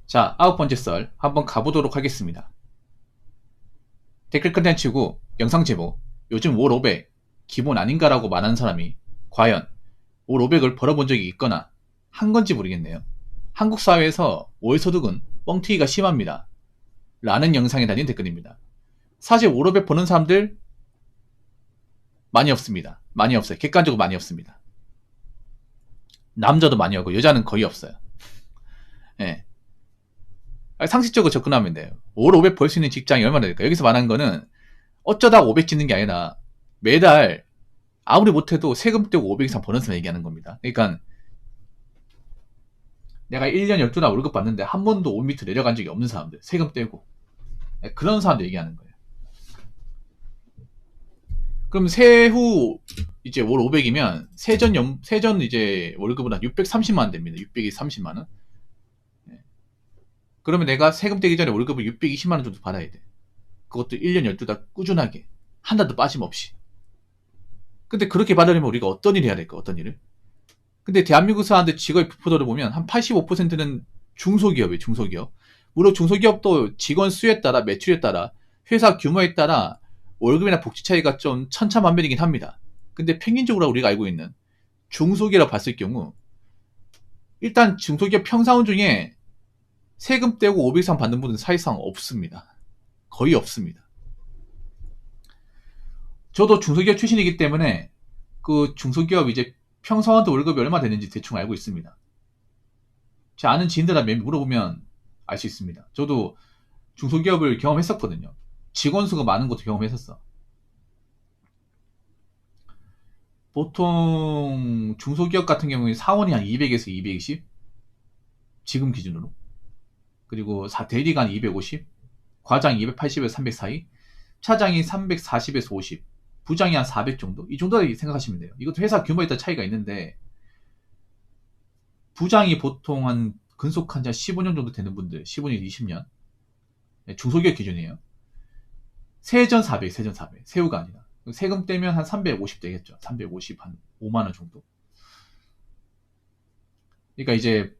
자, 9번째 썰 한번 가보도록 하겠습니다. 댓글 컨텐츠고 영상 제목 요즘 월 500 기본 아닌가라고 말하는 사람이 과연 월 500을 벌어본 적이 있거나 한 건지 모르겠네요. 한국 사회에서 월 소득은 뻥튀기가 심합니다. 라는 영상에 달린 댓글입니다. 사실 월 500 버는 사람들 많이 없습니다. 많이 없어요. 객관적으로 많이 없습니다. 남자도 많이 없고 여자는 거의 없어요. 예. 상식적으로 접근하면 돼요. 월 500 벌 수 있는 직장이 얼마나 될까? 여기서 말하는 거는 어쩌다 500 짓는 게 아니라 매달 아무리 못해도 세금 떼고 500 이상 버는 사람 얘기하는 겁니다. 그러니까 내가 1년 12달 월급 받는데 한 번도 5 밑으로 내려간 적이 없는 사람들, 세금 떼고 그런 사람들 얘기하는 거예요. 그럼 세후 이제 월 500이면 세전 이제 월급은 한 630만 원 됩니다. 630만 원. 그러면 내가 세금 떼기 전에 월급을 620만 원 정도 받아야 돼. 그것도 1년 12달 꾸준하게 한 달도 빠짐없이. 근데 그렇게 받으려면 우리가 어떤 일을 해야 될까? 어떤 일을? 근데 대한민국 사람들 직업의 부포도를 보면 한 85%는 중소기업이에요. 중소기업. 물론 중소기업도 직원 수에 따라 매출에 따라 회사 규모에 따라 월급이나 복지 차이가 좀 천차만별이긴 합니다. 근데 평균적으로 우리가 알고 있는 중소기업이라고 봤을 경우 일단 중소기업 평사원 중에 세금 떼고 500 이상 받는 분은 사실상 없습니다. 거의 없습니다. 저도 중소기업 출신이기 때문에 그 중소기업 이제 평사원도 월급이 얼마 되는지 대충 알고 있습니다. 제 아는 지인들한테 물어보면 알 수 있습니다. 저도 중소기업을 경험했었거든요. 직원 수가 많은 것도 경험했었어. 보통 중소기업 같은 경우에 사원이 한 200에서 220 지금 기준으로, 그리고 대리가 250, 과장이 280에서 300 사이, 차장이 340에서 50, 부장이 한 400 정도, 이 정도 생각하시면 돼요. 이것도 회사 규모에 따라 차이가 있는데 부장이 보통 한 근속 한지 15년 정도 되는 분들, 15년, 20년, 중소기업 기준이에요. 세전 400, 세전 400, 세후가 아니라. 세금 떼면 한 350 되겠죠. 350, 한 5만원 정도. 그러니까 이제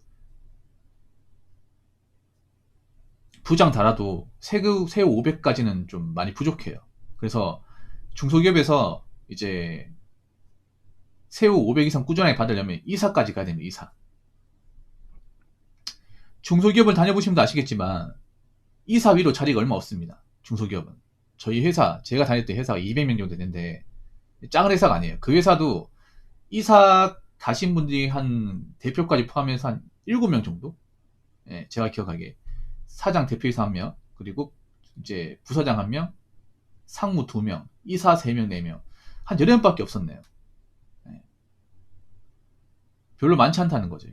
부장 달아도 세후 500까지는 좀 많이 부족해요. 그래서 중소기업에서 이제 세후 500 이상 꾸준하게 받으려면 이사까지 가야 됩니다. 이사. 중소기업을 다녀보시면 아시겠지만 이사 위로 자리가 얼마 없습니다. 중소기업은. 저희 회사, 제가 다녔던 회사가 200명 정도 되는데 작은 회사가 아니에요. 그 회사도 이사 가신 분들이 한 대표까지 포함해서 한 7명 정도? 예, 제가 기억하기에. 사장 대표이사 1명, 그리고 이제 부사장 1명, 상무 2명, 이사 3명, 4명. 한 10명밖에 없었네요. 예. 별로 많지 않다는 거죠.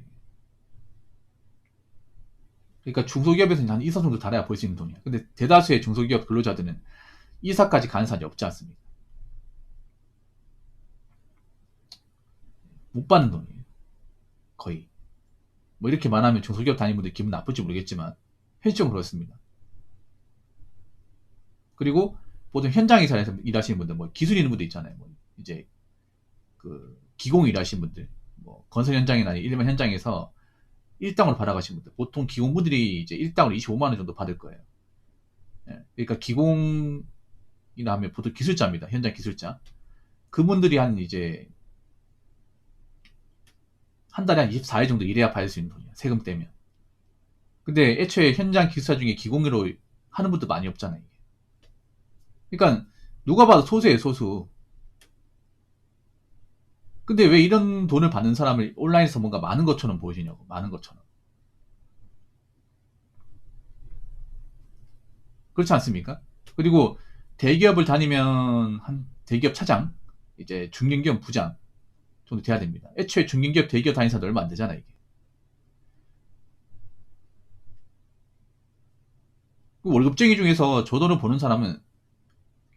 그러니까 중소기업에서는 한 이사 정도 달아야 볼 수 있는 돈이야. 근데 대다수의 중소기업 근로자들은 이사까지 가는 사람이 없지 않습니까? 못 받는 돈이에요. 거의. 뭐 이렇게 말하면 중소기업 다니는 분들 기분 나쁠지 모르겠지만 현실적으로 그렇습니다. 그리고 보통 현장에서 일하시는 분들, 뭐 기술 있는 분들 있잖아요. 뭐 이제 그 기공 일하시는 분들, 뭐 건설 현장이나 일반 현장에서 일당으로 받아가시는 분들, 보통 기공분들이 이제 일당으로 25만 원 정도 받을 거예요. 예, 그러니까 기공이나 하면 보통 기술자입니다. 현장 기술자. 그분들이 한 이제 한 달에 한 24일 정도 일해야 받을 수 있는 돈이야. 세금 떼면. 근데 애초에 현장 기술사 중에 기공으로 하는 분도 많이 없잖아요. 이게. 그러니까 누가 봐도 소수예요, 소수. 근데 왜 이런 돈을 받는 사람을 온라인에서 뭔가 많은 것처럼 보여지냐고. 많은 것처럼. 그렇지 않습니까? 그리고 대기업을 다니면 한 대기업 차장, 이제 중견기업 부장 정도 돼야 됩니다. 애초에 중견기업 대기업 다니는 사람도 얼마 안 되잖아, 이게. 그 월급쟁이 중에서 저 돈을 버는 사람은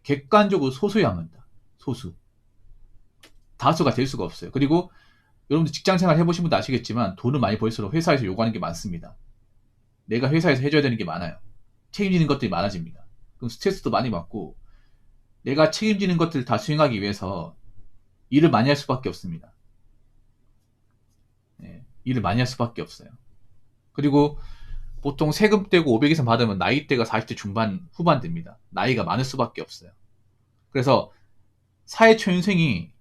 객관적으로 소수여야 합니다. 소수. 다수가 될 수가 없어요. 그리고 여러분들 직장 생활 해보신 분도 아시겠지만 돈을 많이 벌수록 회사에서 요구하는 게 많습니다. 내가 회사에서 해줘야 되는 게 많아요. 책임지는 것들이 많아집니다. 그럼 스트레스도 많이 받고 내가 책임지는 것들을 다 수행하기 위해서 일을 많이 할 수밖에 없습니다. 일을 많이 할 수밖에 없어요. 그리고 보통 세금 떼고 500 이상 받으면 나이대가 40대 중반 후반 됩니다. 나이가 많을 수밖에 없어요. 그래서 사회초년생이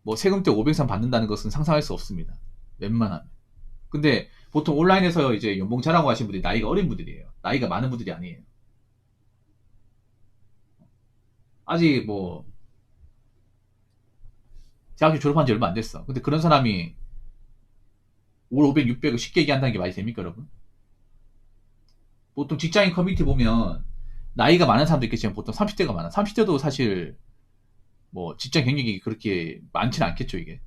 뭐 세금 떼고 500 이상 받는다는 것은 상상할 수 없습니다. 웬만하면. 근데 보통 온라인에서 이제 연봉 자랑하고 하신 분들이 나이가 어린 분들이에요. 나이가 많은 분들이 아니에요. 아직 뭐 대학교 졸업한 지 얼마 안 됐어. 근데 그런 사람이 올 500, 600을 쉽게 얘기한다는 게 말이 됩니까, 여러분? 보통 직장인 커뮤니티 보면 나이가 많은 사람도 있겠지만 보통 30대가 많아. 30대도 사실 뭐 직장 경력이 그렇게 많지는 않겠죠, 이게.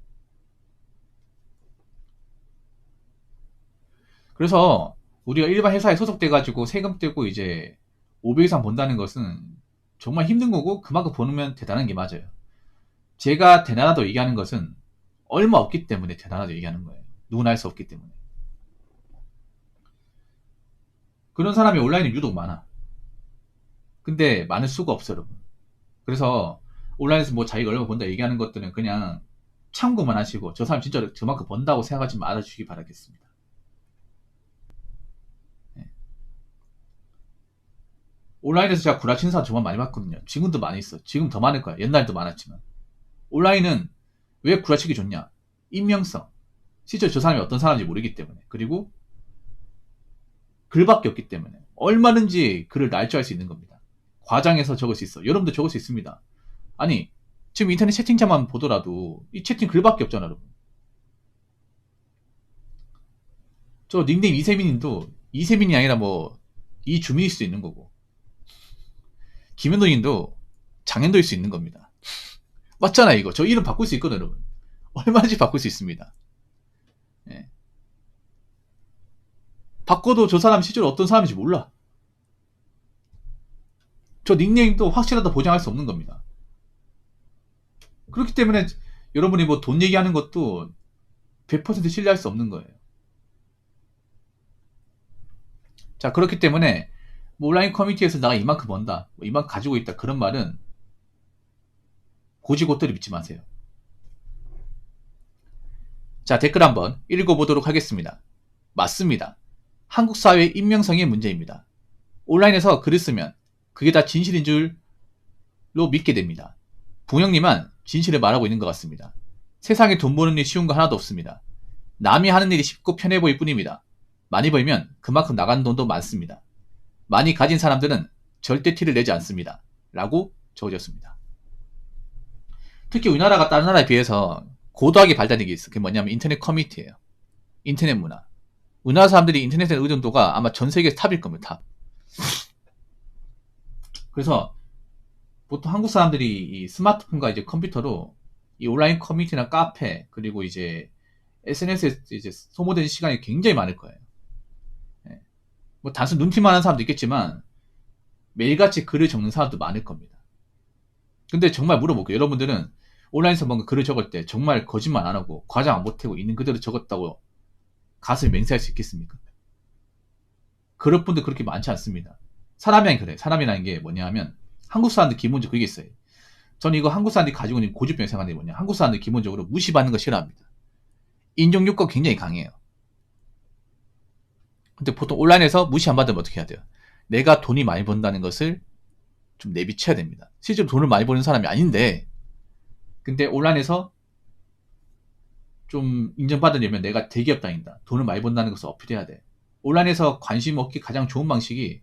그래서 우리가 일반 회사에 소속돼가지고 세금 떼고 이제 500 이상 번다는 것은 정말 힘든 거고 그만큼 버는 대단한 게 맞아요. 제가 대단하다고 얘기하는 것은 얼마 없기 때문에 대단하다고 얘기하는 거예요. 누구나 할 수 없기 때문에. 그런 사람이 온라인에 유독 많아. 근데 많을 수가 없어, 여러분. 그래서 온라인에서 뭐 자기가 얼마 번다 얘기하는 것들은 그냥 참고만 하시고 저 사람 진짜 저만큼 번다고 생각하지 말아주시기 바라겠습니다. 네. 온라인에서 제가 구라치는 사람 정말 많이 봤거든요. 지금도 많이 있어. 지금 더 많을 거야. 옛날도 많았지만. 온라인은 왜 구라치기 좋냐? 익명성. 실제 저 사람이 어떤 사람인지 모르기 때문에. 그리고 글밖에 없기 때문에. 얼마든지 글을 날조할 수 있는 겁니다. 과장해서 적을 수 있어. 여러분도 적을 수 있습니다. 아니, 지금 인터넷 채팅창만 보더라도 이 채팅 글밖에 없잖아, 여러분. 저 닉네임 이세민님도 이세민이 아니라 뭐 이주민일 수도 있는 거고 김현도님도 장현도일 수 있는 겁니다. 맞잖아 이거. 저 이름 바꿀 수 있거든 여러분. 얼마든지 바꿀 수 있습니다. 예. 바꿔도 저 사람이 실제로 어떤 사람인지 몰라. 저 닉네임도 확실하다 보장할 수 없는 겁니다. 그렇기 때문에 여러분이 뭐 돈 얘기하는 것도 100% 신뢰할 수 없는 거예요. 자, 그렇기 때문에 뭐 온라인 커뮤니티에서 내가 이만큼 번다, 뭐 이만큼 가지고 있다 그런 말은 고지고대로 믿지 마세요. 자, 댓글 한번 읽어보도록 하겠습니다. 맞습니다. 한국 사회의 익명성의 문제입니다. 온라인에서 글을 쓰면 그게 다 진실인 줄로 믿게 됩니다. 붕영님은 진실을 말하고 있는 것 같습니다. 세상에 돈 버는 일 쉬운 거 하나도 없습니다. 남이 하는 일이 쉽고 편해 보일 뿐입니다. 많이 벌면 그만큼 나가는 돈도 많습니다. 많이 가진 사람들은 절대 티를 내지 않습니다. 라고 적어졌습니다. 특히 우리나라가 다른 나라에 비해서 고도하게 발달된 게 있어. 그게 뭐냐면 인터넷 커뮤니티예요. 인터넷 문화. 우리나라 사람들이 인터넷에 의존도가 아마 전 세계 탑일 겁니다. 탑. 그래서 보통 한국 사람들이 이 스마트폰과 이제 컴퓨터로 이 온라인 커뮤니티나 카페 그리고 이제 SNS에 이제 소모되는 시간이 굉장히 많을 거예요. 예. 뭐 단순 눈팅만 하는 사람도 있겠지만 매일같이 글을 적는 사람도 많을 겁니다. 근데 정말 물어볼게요. 여러분들은 온라인에서 뭔가 글을 적을 때 정말 거짓말 안 하고 과장 안 보태고 있는 그대로 적었다고 가슴 맹세할 수 있겠습니까? 그럴 분들 그렇게 많지 않습니다. 사람이란 그래. 사람이라는 게 뭐냐 하면 한국 사람들 기본적으로 그게 있어요. 저는 이거 한국 사람들이 가지고 있는 고집병 생각하는 게 뭐냐. 한국 사람들 기본적으로 무시받는 거 싫어합니다. 인종욕구가 굉장히 강해요. 근데 보통 온라인에서 무시 안 받으면 어떻게 해야 돼요? 내가 돈이 많이 번다는 것을 좀 내비쳐야 됩니다. 실제로 돈을 많이 버는 사람이 아닌데 근데 온라인에서 좀 인정받으려면 내가 대기업 다닌다. 돈을 많이 번다는 것을 어필해야 돼. 온라인에서 관심 얻기 가장 좋은 방식이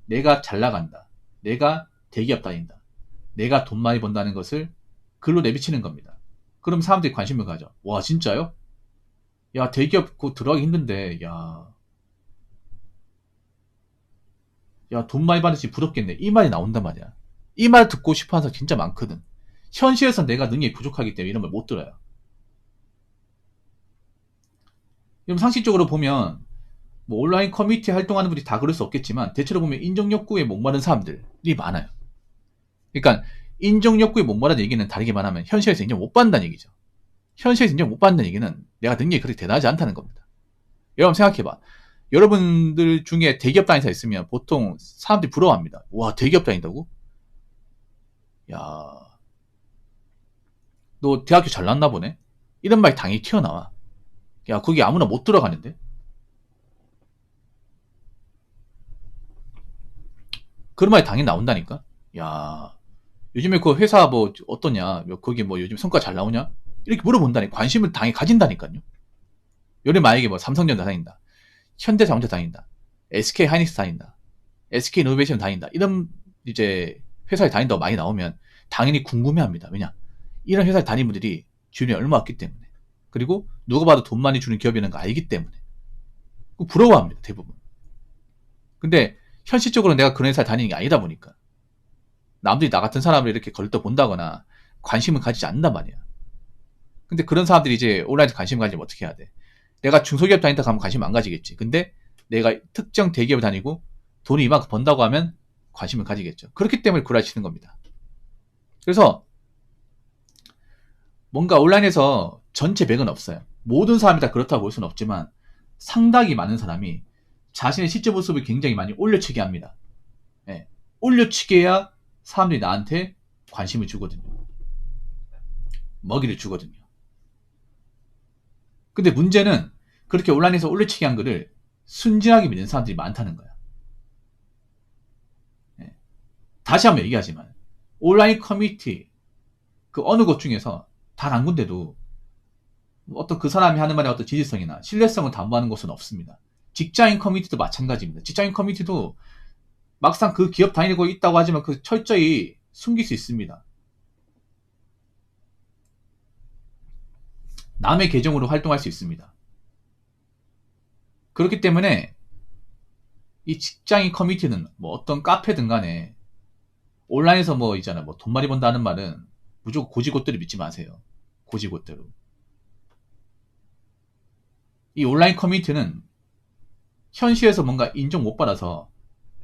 내가 잘 나간다. 내가 대기업 다닌다. 내가 돈 많이 번다는 것을 글로 내비치는 겁니다. 그럼 사람들이 관심을 가져. 와 진짜요? 야 대기업 곧 들어가기 힘든데 야 돈 많이 받으시 부럽겠네. 이 말이 나온단 말이야. 이 말 듣고 싶어하는 사람 진짜 많거든. 현실에서 내가 능력이 부족하기 때문에 이런 말 못 들어요. 그럼 상식적으로 보면 뭐 온라인 커뮤니티 활동하는 분들이 다 그럴 수 없겠지만 대체로 보면 인정욕구에 목마른 사람들이 많아요. 그러니까 인정욕구에 목마르다는 얘기는 다르게 말하면 현실에서 인정 못 받는다는 얘기죠. 현실에서 인정 못 받는 얘기는 내가 능력이 그렇게 대단하지 않다는 겁니다. 여러분 생각해봐. 여러분들 중에 대기업 다니는 사람 있으면 보통 사람들이 부러워합니다. 와 대기업 다닌다고? 야, 너 대학교 잘 나왔나 보네? 이런 말이 당연히 튀어나와. 야 거기 아무나 못 들어가는데? 그런 말이 당연히 나온다니까. 야, 요즘에 그 회사 뭐 어떠냐, 거기 뭐 요즘 성과 잘 나오냐, 이렇게 물어본다니. 관심을 당연히 가진다니까요. 요즘 만약에 뭐 삼성전자 다닌다, 현대자동차 다닌다, SK 하이닉스 다닌다, SK 이노베이션 다닌다, 이런 이제 회사에 다닌다고 많이 나오면 당연히 궁금해합니다. 왜냐, 이런 회사에 다닌 분들이 주변에 얼마 없기 때문에, 그리고 누가 봐도 돈 많이 주는 기업이라는 거 알기 때문에 부러워합니다, 대부분. 근데 현실적으로 내가 그런 회사에 다니는 게 아니다 보니까 남들이 나 같은 사람을 이렇게 걸떠 본다거나 관심을 가지지 않는단 말이야. 근데 그런 사람들이 이제 온라인에서 관심을 가지면 어떻게 해야 돼? 내가 중소기업 다닌다 가면 관심 안 가지겠지. 근데 내가 특정 대기업 다니고 돈이 이만큼 번다고 하면 관심을 가지겠죠. 그렇기 때문에 구라치는 겁니다. 그래서 뭔가 온라인에서 전체 백은 없어요. 모든 사람이 다 그렇다고 볼 수는 없지만 상당히 많은 사람이 자신의 실제 모습을 굉장히 많이 올려치게 합니다. 예. 올려치게 해야 사람들이 나한테 관심을 주거든요. 먹이를 주거든요. 근데 문제는 그렇게 온라인에서 올려치기 한 글을 순진하게 믿는 사람들이 많다는 거야. 예. 다시 한번 얘기하지만 온라인 커뮤니티 그 어느 곳 중에서 단 한 군데도 어떤 그 사람이 하는 말의 어떤 지지성이나 신뢰성을 담보하는 곳은 없습니다. 직장인 커뮤니티도 마찬가지입니다. 직장인 커뮤니티도 막상 그 기업 다니고 있다고 하지만 그 철저히 숨길 수 있습니다. 남의 계정으로 활동할 수 있습니다. 그렇기 때문에 이 직장인 커뮤니티는 뭐 어떤 카페든 간에 온라인에서 뭐 있잖아, 뭐 돈 많이 번다는 말은 무조건 고지곳대로 믿지 마세요. 고지곳대로. 이 온라인 커뮤니티는 현실에서 뭔가 인정 못 받아서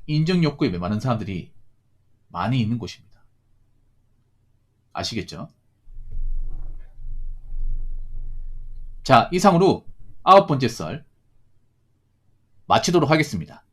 인정 욕구에 메마른 사람들이 많이 있는 곳입니다. 아시겠죠? 자, 이상으로 9번째 썰 마치도록 하겠습니다.